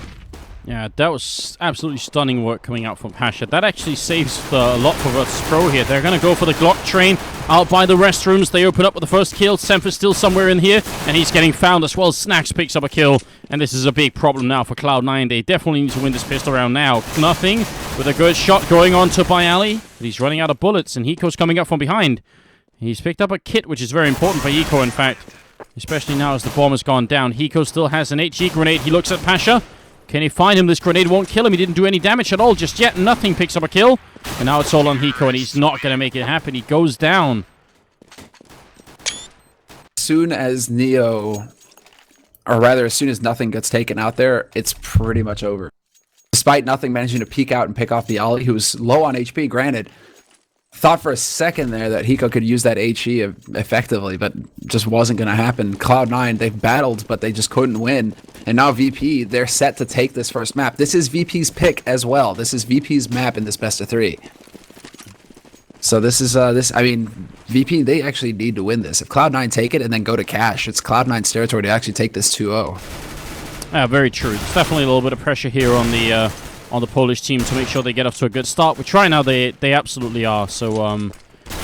Yeah, that was absolutely stunning work coming out from Pasha. That actually saves a lot for Virtus.Pro here. They're going to go for the Glock train out by the restrooms. They open up with the first kill. Sempha's still somewhere in here, and he's getting found as well. Snacks picks up a kill, and this is a big problem now for Cloud9. They definitely need to win this pistol round now. Nothing with a good shot going on to Bayali, but he's running out of bullets, and Hiko's coming up from behind. He's picked up a kit, which is very important for Hiko, in fact, especially now as the bomb has gone down. Hiko still has an HE grenade. He looks at Pasha. Can he find him? This grenade won't kill him. He didn't do any damage at all just yet. Nothing picks up a kill. And now it's all on Hiko, and he's not going to make it happen. He goes down. As soon as Neo, or rather, as soon as Nothing gets taken out there, it's pretty much over. Despite Nothing managing to peek out and pick off the Ollie, who was low on HP, granted, thought for a second there that Hiko could use that HE effectively, but just wasn't going to happen. Cloud9, they've battled, but they just couldn't win. And now VP, they're set to take this first map. This is VP's pick as well. This is VP's map in this best of 3. So this is, VP, they actually need to win this. If Cloud9 take it and then go to cash, it's Cloud9's territory to actually take this 2-0. Very true. There's definitely a little bit of pressure here on the Polish team to make sure they get off to a good start, which right now they absolutely are, so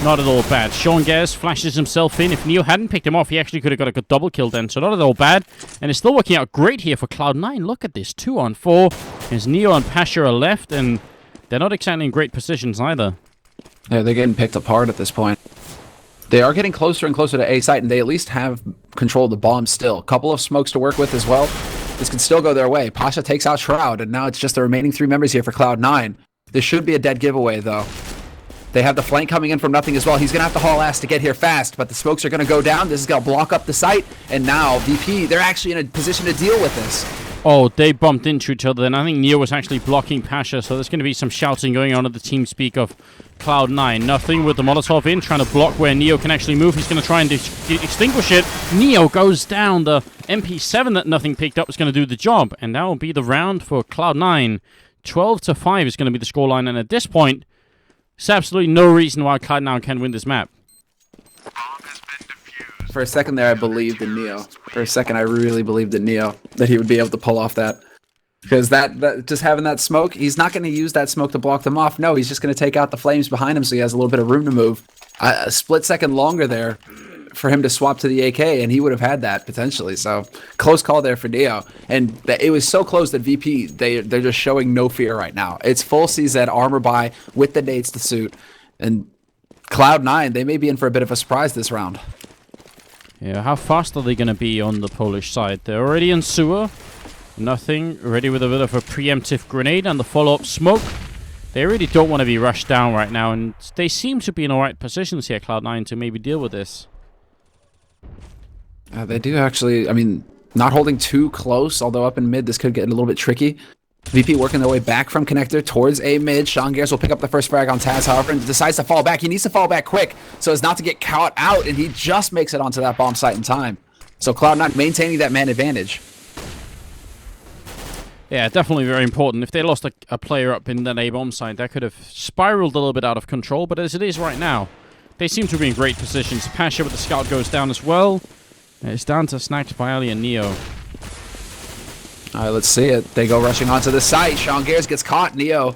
not at all bad. Sean Gares flashes himself in. If Neo hadn't picked him off, he actually could have got a good double kill then, so not at all bad. And it's still working out great here for Cloud9. Look at this, 2-on-4. As Neo and Pasha are left, and they're not exactly in great positions either. Yeah, they're getting picked apart at this point. They are getting closer and closer to A site, and they at least have control of the bomb still. A couple of smokes to work with as well. This can still go their way. Pasha takes out Shroud, and now it's just the remaining 3 members here for Cloud9. This should be a dead giveaway, though. They have the flank coming in from Nothing as well. He's going to have to haul ass to get here fast, but the smokes are going to go down. This is going to block up the site, and now VP, they're actually in a position to deal with this. Oh, they bumped into each other, and I think Neo was actually blocking Pasha, so there's going to be some shouting going on at the team speak of Cloud9. Nothing with the Molotov in, trying to block where Neo can actually move. He's going to try and extinguish it. Neo goes down. The MP7 that Nothing picked up is going to do the job, and that will be the round for Cloud9. 12-5 is going to be the scoreline, and at this point, there's absolutely no reason why Cloud9 can win this map. For a second there, I believed in Neo. For a second, I really believed in Neo, that he would be able to pull off that. Because that just having that smoke, he's not going to use that smoke to block them off. No, he's just going to take out the flames behind him so he has a little bit of room to move. A split second longer there for him to swap to the AK, and he would have had that, potentially. So, close call there for Neo. And it was so close that VP, they're just showing no fear right now. It's full CZ armor buy with the nades to suit. And Cloud9, they may be in for a bit of a surprise this round. Yeah, how fast are they going to be on the Polish side? They're already in sewer. Nothing. Ready with a bit of a preemptive grenade and the follow-up smoke. They really don't want to be rushed down right now, and they seem to be in alright positions here, Cloud9, to maybe deal with this. They do actually, not holding too close, although up in mid this could get a little bit tricky. VP working their way back from connector towards A mid. Sean Gares will pick up the first frag on Taz, however, and decides to fall back. He needs to fall back quick so as not to get caught out, and he just makes it onto that bomb site in time. So Cloud9 maintaining that man advantage. Yeah, definitely very important. If they lost a player up in that A bomb site, that could have spiraled a little bit out of control, but as it is right now, they seem to be in great positions. Pasha with the scout goes down as well. It's down to Snacks by Ali and Neo. Alright, let's see it. They go rushing onto the site. Sean Gares gets caught. Neo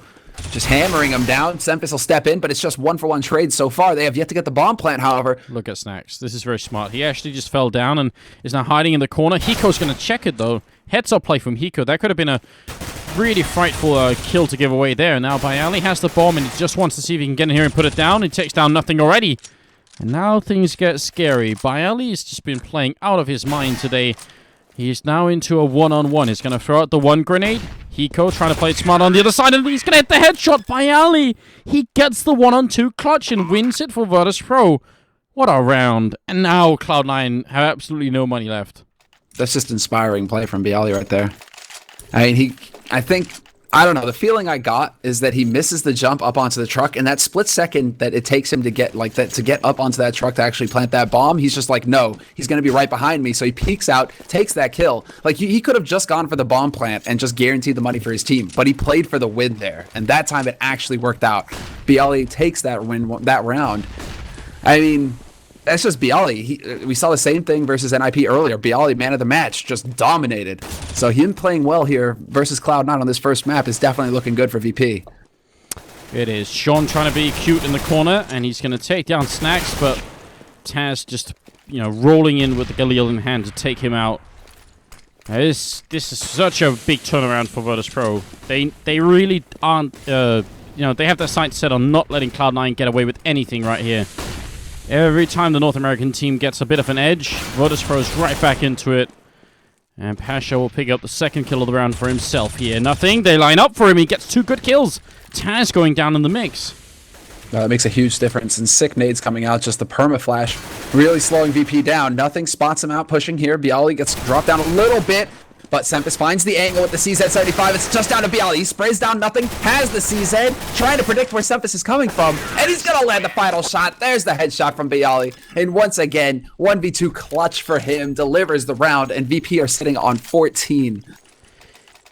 just hammering him down. Semphis will step in, but it's just 1-for-1 trade so far. They have yet to get the bomb plant, however. Look at Snacks. This is very smart. He actually just fell down and is now hiding in the corner. Hiko's going to check it, though. Heads-up play from Hiko. That could have been a really frightful kill to give away there. Now Bayali has the bomb, and he just wants to see if he can get in here and put it down. He takes down Nothing already. And now things get scary. Bialy has just been playing out of his mind today. He's now into a one-on-one. He's going to throw out the one grenade. Hiko trying to play it smart on the other side, and he's going to hit the headshot. Bialy, he gets the 1-on-2 clutch and wins it for Virtus.Pro. What a round. And now Cloud9 have absolutely no money left. That's just inspiring play from Bialy right there. I mean, I don't know, the feeling I got is that he misses the jump up onto the truck, and that split second that it takes him to get up onto that truck to actually plant that bomb, he's just like, no, he's going to be right behind me. So he peeks out, takes that kill. Like, he could have just gone for the bomb plant and just guaranteed the money for his team, but he played for the win there, and that time it actually worked out. Bialy takes that round. I mean, that's just Bialy. We saw the same thing versus NIP earlier. Bialy, man of the match, just dominated. So him playing well here versus Cloud9 on this first map is definitely looking good for VP. It is. Sean trying to be cute in the corner, and he's going to take down Snacks, but Taz just, rolling in with the Galil in hand to take him out. This is such a big turnaround for Virtus.Pro. They really aren't, they have their sights set on not letting Cloud9 get away with anything right here. Every time the North American team gets a bit of an edge, Virtus.Pro's right back into it. And Pasha will pick up the second kill of the round for himself here. Nothing. They line up for him. He gets 2 good kills. Taz going down in the mix. That makes a huge difference. And sick nades coming out. Just the perma-flash really slowing VP down. Nothing spots him out pushing here. Bialy gets dropped down a little bit. But Sempus finds the angle with the CZ75. It's just down to Bialy. He sprays down nothing, has the CZ, trying to predict where Sempus is coming from. And he's going to land the final shot. There's the headshot from Bialy. And once again, 1v2 clutch for him, delivers the round, and VP are sitting on 14.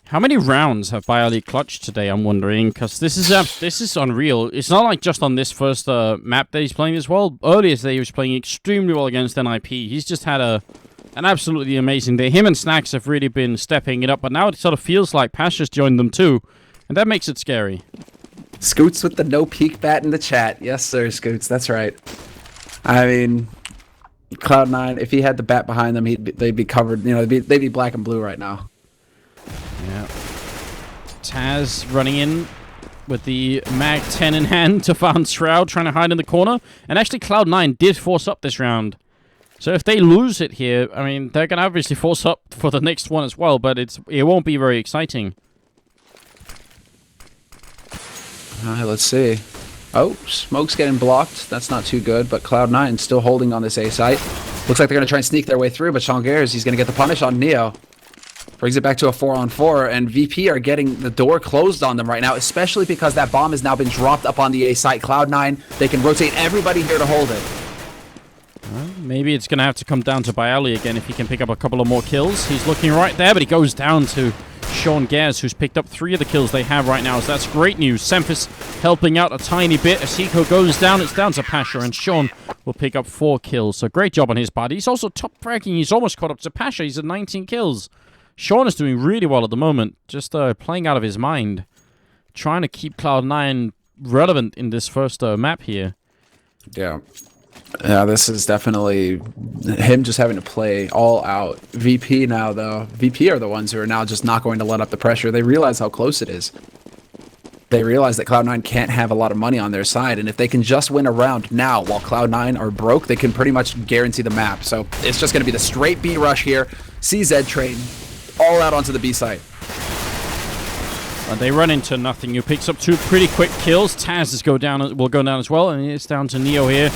How many rounds have Bialy clutched today, I'm wondering? Because this is unreal. It's not like just on this first map that he's playing as well. Earlier today, he was playing extremely well against NIP. He's just had an absolutely amazing day. Him and Snacks have really been stepping it up, but now it sort of feels like Pasha's joined them too, and that makes it scary. Scoots with the no peek bat in the chat. Yes, sir, Scoots. That's right. I mean, Cloud9, if he had the bat behind them, they'd be covered. They'd be black and blue right now. Yeah. Taz running in with the Mag 10 in hand to find Shroud, trying to hide in the corner, and actually Cloud9 did force up this round. So if they lose it here, I mean, they're going to obviously force up for the next one as well, but it won't be very exciting. Let's see. Oh, smoke's getting blocked. That's not too good, but Cloud9 still holding on this A site. Looks like they're going to try and sneak their way through, but Shongers, he's going to get the punish on Neo. Brings it back to a 4-on-4, and VP are getting the door closed on them right now, especially because that bomb has now been dropped up on the A site. Cloud9, they can rotate everybody here to hold it. Well, maybe it's going to have to come down to Bialy again if he can pick up a couple of more kills. He's looking right there, but he goes down to Sean Gaz, who's picked up 3 of the kills they have right now. So that's great news. Sempus helping out a tiny bit. As Hiko goes down, it's down to Pasha, and Sean will pick up 4 kills. So great job on his part. He's also top fracking. He's almost caught up to Pasha. He's at 19 kills. Sean is doing really well at the moment, just playing out of his mind. Trying to keep Cloud9 relevant in this first map here. Yeah. Yeah, this is definitely him just having to play all out. VP now, though. VP are the ones who are now just not going to let up the pressure. They realize how close it is. They realize that Cloud9 can't have a lot of money on their side, and if they can just win a round now while Cloud9 are broke, they can pretty much guarantee the map. So it's just going to be the straight B rush here. CZ train all out onto the B site. They run into nothing. Who picks up 2 pretty quick kills. Taz will go down as well, and it's down to Neo here.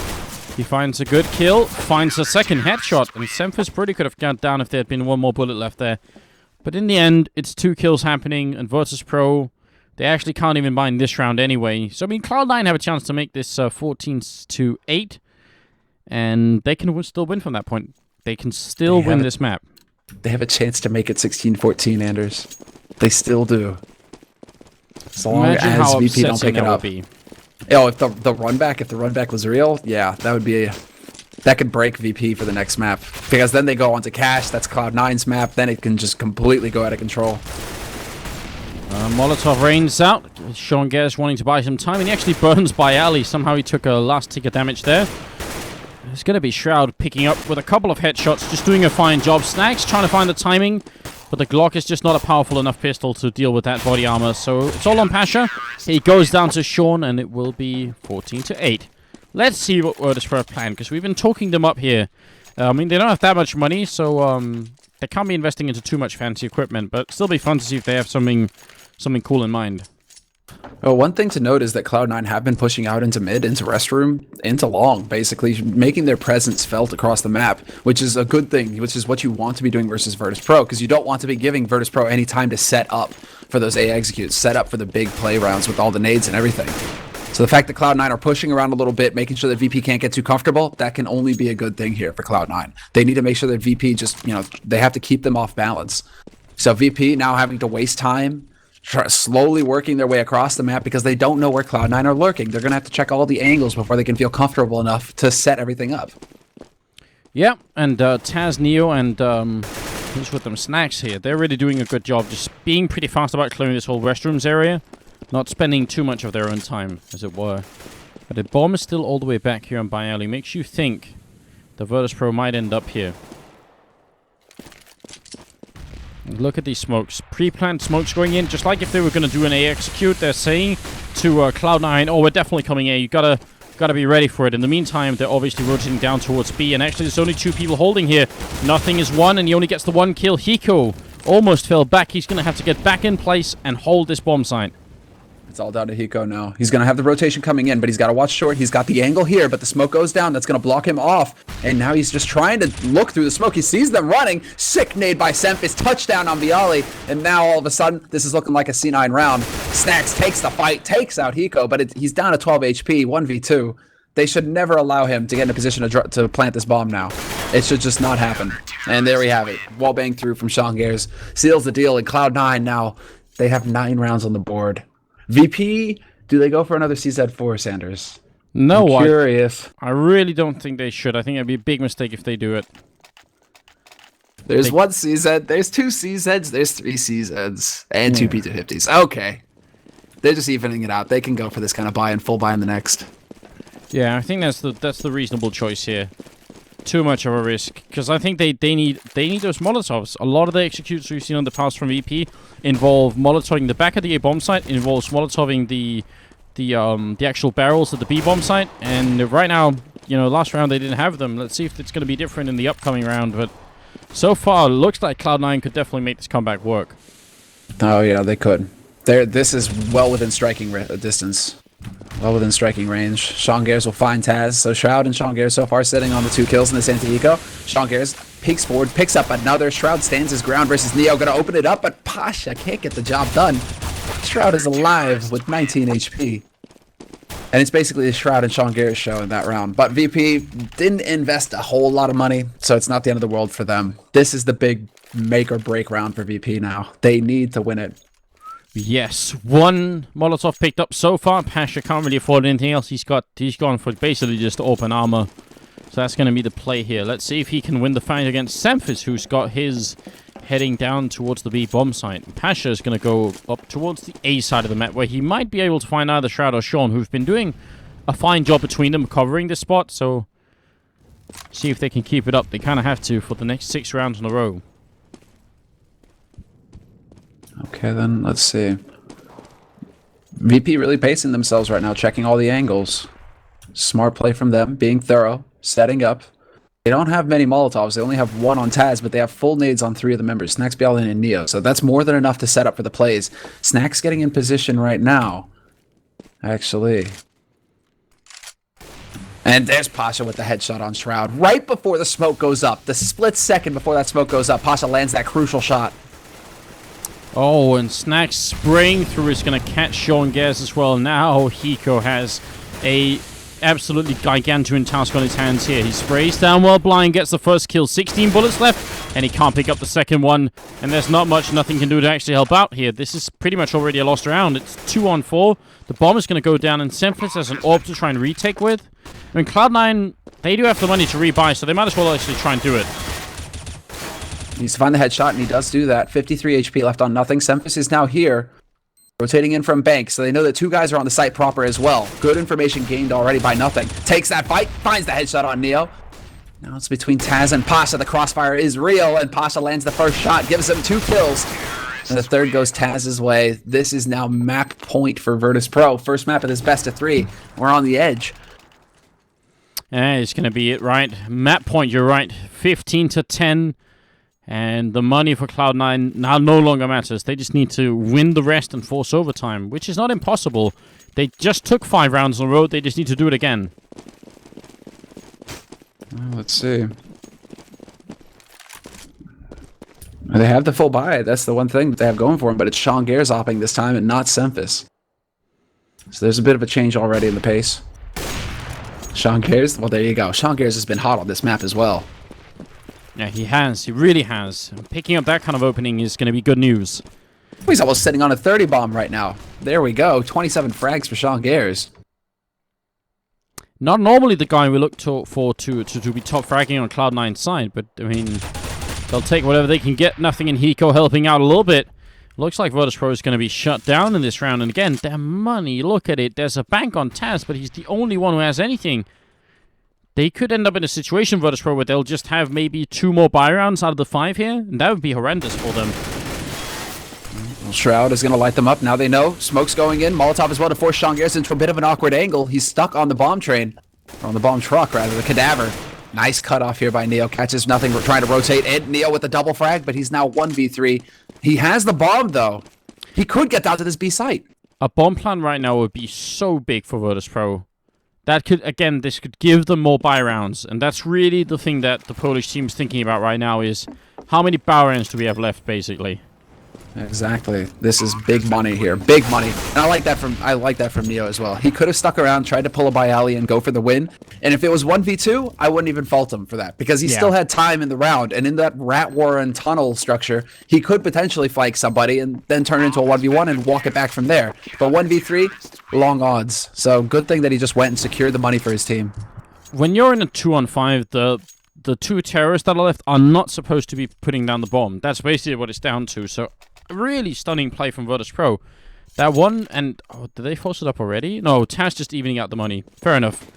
He finds a good kill, finds a second headshot, and Semphis pretty could have got down if there had been one more bullet left there. But in the end, it's 2 kills happening, and Virtus.Pro, they actually can't even bind this round anyway. So, I mean, Cloud9 have a chance to make this 14-8, and they can still win from that point. They can still win this map. They have a chance to make it 16-14, Anders. They still do. As long as VP don't pick it up. Oh, if the run back was real, yeah, that could break VP for the next map. Because then they go on to Cash, that's Cloud9's map, then it can just completely go out of control. Molotov rains out. Sean Gers wanting to buy some time, and he actually burns Bialy. Somehow he took a last tick of damage there. It's going to be Shroud picking up with a couple of headshots, just doing a fine job. Snacks trying to find the timing, but the Glock is just not a powerful enough pistol to deal with that body armor. So it's all on Pasha. He goes down to Sean, and it will be 14-8. Let's see what Virtus.Pro plan, because we've been talking them up here. I mean, they don't have that much money, so they can't be investing into too much fancy equipment, but still be fun to see if they have something cool in mind. Oh, one thing to note is that Cloud9 have been pushing out into mid, into restroom, into long, basically, making their presence felt across the map, which is a good thing, which is what you want to be doing versus Virtus.Pro, because you don't want to be giving Virtus.Pro any time to set up for those A executes, set up for the big play rounds with all the nades and everything. So the fact that Cloud9 are pushing around a little bit, making sure that VP can't get too comfortable, that can only be a good thing here for Cloud9. They need to make sure that VP just, they have to keep them off balance. So VP now having to waste time, slowly working their way across the map because they don't know where Cloud9 are lurking. They're going to have to check all the angles before they can feel comfortable enough to set everything up. Yeah, and Taz, Neo, and who's with them? Snacks here. They're really doing a good job just being pretty fast about clearing this whole restrooms area. Not spending too much of their own time, as it were. But the bomb is still all the way back here on Bay Alley. Makes you think the Virtus.Pro might end up here. Look at these smokes. Pre-planned smokes going in, just like if they were going to do an A execute. They're saying to Cloud9, oh, we're definitely coming A. You gotta be ready for it. In the meantime, they're obviously rotating down towards B. And actually, there's only 2 people holding here. Nothing is won, and he only gets the 1 kill. Hiko almost fell back. He's going to have to get back in place and hold this bomb site. It's all down to Hiko now. He's going to have the rotation coming in, but he's got to watch short. He's got the angle here, but the smoke goes down. That's going to block him off. And now he's just trying to look through the smoke. He sees them running. Sick nade by Semphis. Touchdown on Viali. And now all of a sudden, this is looking like a C9 round. Snacks takes the fight, takes out Hiko, but he's down to 12 HP, 1v2. They should never allow him to get in a position to plant this bomb now. It should just not happen. And there we have it. Wall bang through from Sean Gares. Seals the deal, and Cloud9 now, they have 9 rounds on the board. VP, do they go for another CZ4, Sanders? No, I'm curious. I really don't think they should. I think it'd be a big mistake if they do it. There's 1 CZ, there's 2 CZs, there's 3 CZs, and 2 P250s. Okay. They're just evening it out. They can go for this kind of buy and full buy in the next. Yeah, I think that's the reasonable choice here. Too much of a risk, because I think they need those Molotovs. A lot of the executes we've seen on the past from VP involve Molotoving the back of the A bomb site, involves Molotoving the actual barrels at the B bomb site, and right now, last round they didn't have them. Let's see if it's going to be different in the upcoming round, but so far, it looks like Cloud9 could definitely make this comeback work. Oh yeah, they could. This is well within striking distance. Well within striking range. Sean Gares will find Taz. So Shroud and Sean Gares so far sitting on the 2 kills in this anti-eco. Sean Gares peeks forward, picks up another. Shroud stands his ground versus Neo. Gonna open it up, but Pasha can't get the job done. Shroud is alive with 19 HP. And it's basically the Shroud and Sean Gares show in that round. But VP didn't invest a whole lot of money, so it's not the end of the world for them. This is the big make or break round for VP now. They need to win it. Yes, 1 Molotov picked up so far. Pasha can't really afford anything else. He's gone for basically just open armor. So that's going to be the play here. Let's see if he can win the fight against Semphis, who's got his heading down towards the B bomb site. Pasha is going to go up towards the A side of the map, where he might be able to find either Shroud or Sean, who've been doing a fine job between them covering this spot. So see if they can keep it up. They kind of have to for the next 6 rounds in a row. Okay, then, let's see. VP really pacing themselves right now, checking all the angles. Smart play from them, being thorough, setting up. They don't have many Molotovs. They only have 1 on Taz, but they have full nades on 3 of the members, Snacks, Bialin, and Neo. So that's more than enough to set up for the plays. Snacks getting in position right now, actually. And there's Pasha with the headshot on Shroud. Right before the smoke goes up, the split second before that smoke goes up, Pasha lands that crucial shot. Oh, and Snacks spraying through is going to catch Sean Gares as well. Now Hiko has a absolutely gargantuan task on his hands here. He sprays down while blind, gets the first kill. 16 bullets left, and he can't pick up the second one. And there's not much nothing can do to actually help out here. This is pretty much already a lost round. It's 2 on 4. The bomb is going to go down, and Semphis has an orb to try and retake with. I mean, Cloud9, they do have the money to rebuy, so they might as well actually try and do it. He needs to find the headshot, and he does do that. 53 HP left on nothing. Semphis is now here, rotating in from Bank, so they know that 2 guys are on the site proper as well. Good information gained already by nothing. Takes that fight, finds the headshot on Neo. Now it's between Taz and Pasha. The crossfire is real, and Pasha lands the first shot, gives him 2 kills. And the third goes Taz's way. This is now map point for Virtus.Pro. First map of this best of 3. We're on the edge. It's going to be it, right? Map point, you're right. 15-10. And the money for Cloud9 now no longer matters. They just need to win the rest and force overtime, which is not impossible. They just took 5 rounds on the road. They just need to do it again. Let's see. They have the full buy. That's the one thing that they have going for them, but it's Sean Gares opping this time and not Semphis. So there's a bit of a change already in the pace. Sean Gares, well, there you go. Sean Gares has been hot on this map as well. Yeah, he has. He really has. Picking up that kind of opening is going to be good news. He's almost sitting on a 30 bomb right now. There we go. 27 frags for Sean Gares. Not normally the guy we look for to be top fragging on Cloud9's side, but, I mean, they'll take whatever they can get. Nothing in Hiko helping out a little bit. Looks like Virtus.Pro is going to be shut down in this round. And again, their money, look at it. There's a bank on Taz, but he's the only one who has anything. They could end up in a situation, Virtus.Pro, where they'll just have maybe 2 more buy rounds out of the 5 here. And that would be horrendous for them. Well, Shroud is going to light them up. Now they know. Smoke's going in. Molotov as well to force Sean Gares into a bit of an awkward angle. He's stuck on the bomb train. Or on the bomb truck, rather. The cadaver. Nice cutoff here by Neo. Catches nothing. We're trying to rotate in. Neo with a double frag, but he's now 1v3. He has the bomb, though. He could get down to this B site. A bomb plant right now would be so big for Virtus.Pro. That could, again, this could give them more buy rounds. And that's really the thing that the Polish team's thinking about right now is how many buy rounds do we have left, basically. Exactly. This is big money here. Big money. And I like that from Neo as well. He could have stuck around, tried to pull a buy alley and go for the win. And if it was 1v2, I wouldn't even fault him for that because he still had time in the round. And in that rat warren tunnel structure, he could potentially flank somebody and then turn into a 1v1 and walk it back from there. But 1v3, long odds. So good thing that he just went and secured the money for his team. When you're in a 2-on-5, the 2 terrorists that are left are not supposed to be putting down the bomb. That's basically what it's down to. So really stunning play from Virtus.Pro. That one, and oh, did they force it up already? No, Taz just evening out the money. Fair enough.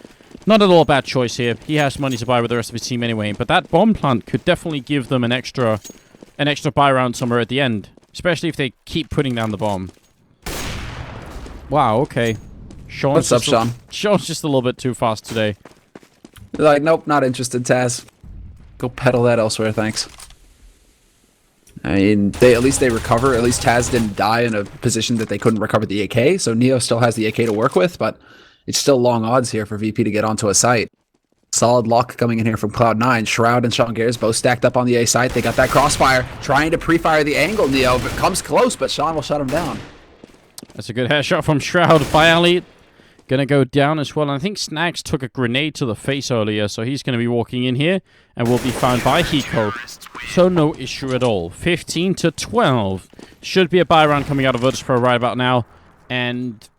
Not at all a bad choice here. He has money to buy with the rest of his team anyway. But that bomb plant could definitely give them an extra buy round somewhere at the end, especially if they keep putting down the bomb. Wow. Okay. What's up, Sean? Sean's just a little bit too fast today. They're like, nope, not interested, Taz. Go peddle that elsewhere, thanks. I mean, at least they recover. At least Taz didn't die in a position that they couldn't recover the AK. So Neo still has the AK to work with, but it's still long odds here for VP to get onto a site. Solid lock coming in here from Cloud9. Shroud and Sean Gares both stacked up on the A site. They got that crossfire, trying to pre-fire the angle. Neo comes close, but Sean will shut him down. That's a good headshot from Shroud. By Ali. Gonna go down as well. And I think Snags took a grenade to the face earlier, so he's gonna be walking in here and will be found by Hiko. So no issue at all. 15-12. Should be a buy round coming out of Virtus.Pro right about now. And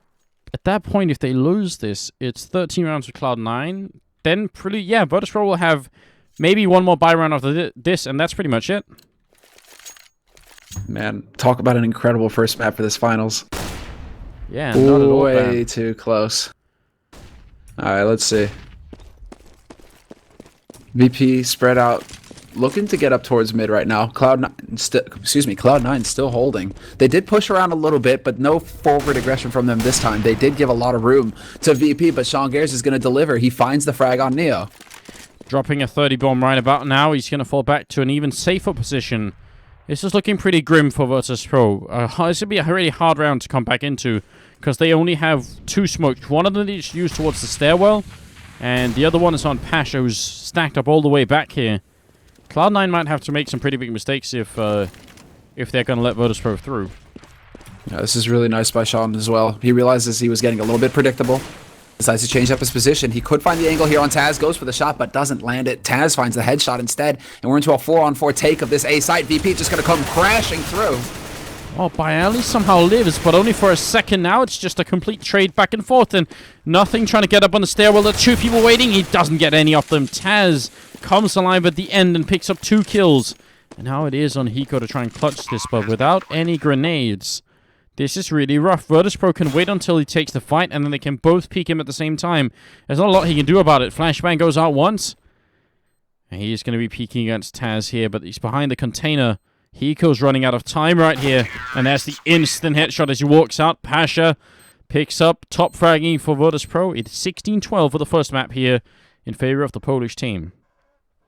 at that point, if they lose this, it's 13 rounds for Cloud9. Then Virtus.Pro will have maybe one more buy round after this, and that's pretty much it. Man, talk about an incredible first map for this finals. Yeah, not at all way bad. too close. Alright, let's see. VP spread out, looking to get up towards mid right now. Cloud9 still holding. They did push around a little bit, but no forward aggression from them this time. They did give a lot of room to VP, but Sean Gares is going to deliver. He finds the frag on Neo. Dropping a 30 bomb right about now. He's going to fall back to an even safer position. This is looking pretty grim for Virtus.Pro. This would be a really hard round to come back into because they only have 2 smokes. One of them is used towards the stairwell, and the other one is on Pasha, who's stacked up all the way back here. Cloud9 might have to make some pretty big mistakes if they're going to let Virtus.Pro through. Yeah, this is really nice by Sean as well. He realizes he was getting a little bit predictable. Decides to change up his position. He could find the angle here on Taz, goes for the shot, but doesn't land it. Taz finds the headshot instead, and we're into a 4-on-4 take of this A site. VP just going to come crashing through. Oh, Bialy somehow lives, but only for a second now. It's just a complete trade back and forth, and nothing trying to get up on the stairwell. There are 2 people waiting. He doesn't get any of them. Taz comes alive at the end and picks up 2 kills. And now it is on Hiko to try and clutch this, but without any grenades. This is really rough. Virtus.Pro can wait until he takes the fight, and then they can both peek him at the same time. There's not a lot he can do about it. Flashbang goes out once. And he's going to be peeking against Taz here, but he's behind the container. Hiko's running out of time right here. And there's the instant headshot as he walks out. Pasha picks up top fragging for Virtus.Pro. It's 16-12 for the first map here in favor of the Polish team.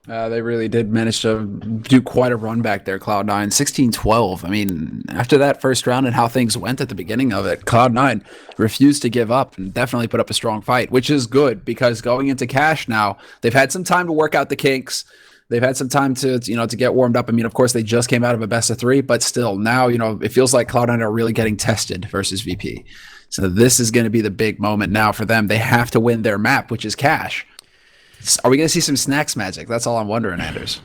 They really did manage to do quite a run back there, Cloud9. 16-12. I mean, after that first round and how things went at the beginning of it, Cloud9 refused to give up and definitely put up a strong fight, which is good because going into Cash now, they've had some time to work out the kinks. They've had some time to get warmed up. I mean, of course, they just came out of a best of 3, but still now, it feels like Cloud9 are really getting tested versus VP. So this is going to be the big moment now for them. They have to win their map, which is Cash. Are we going to see some snacks magic? That's all I'm wondering, Anders.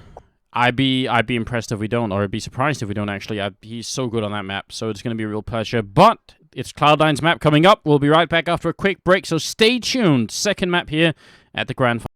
I'd be impressed if we don't, or I'd be surprised if we don't, actually. He's so good on that map, so it's going to be a real pleasure. But it's Cloud9's map coming up. We'll be right back after a quick break, so stay tuned. Second map here at the Grand Final.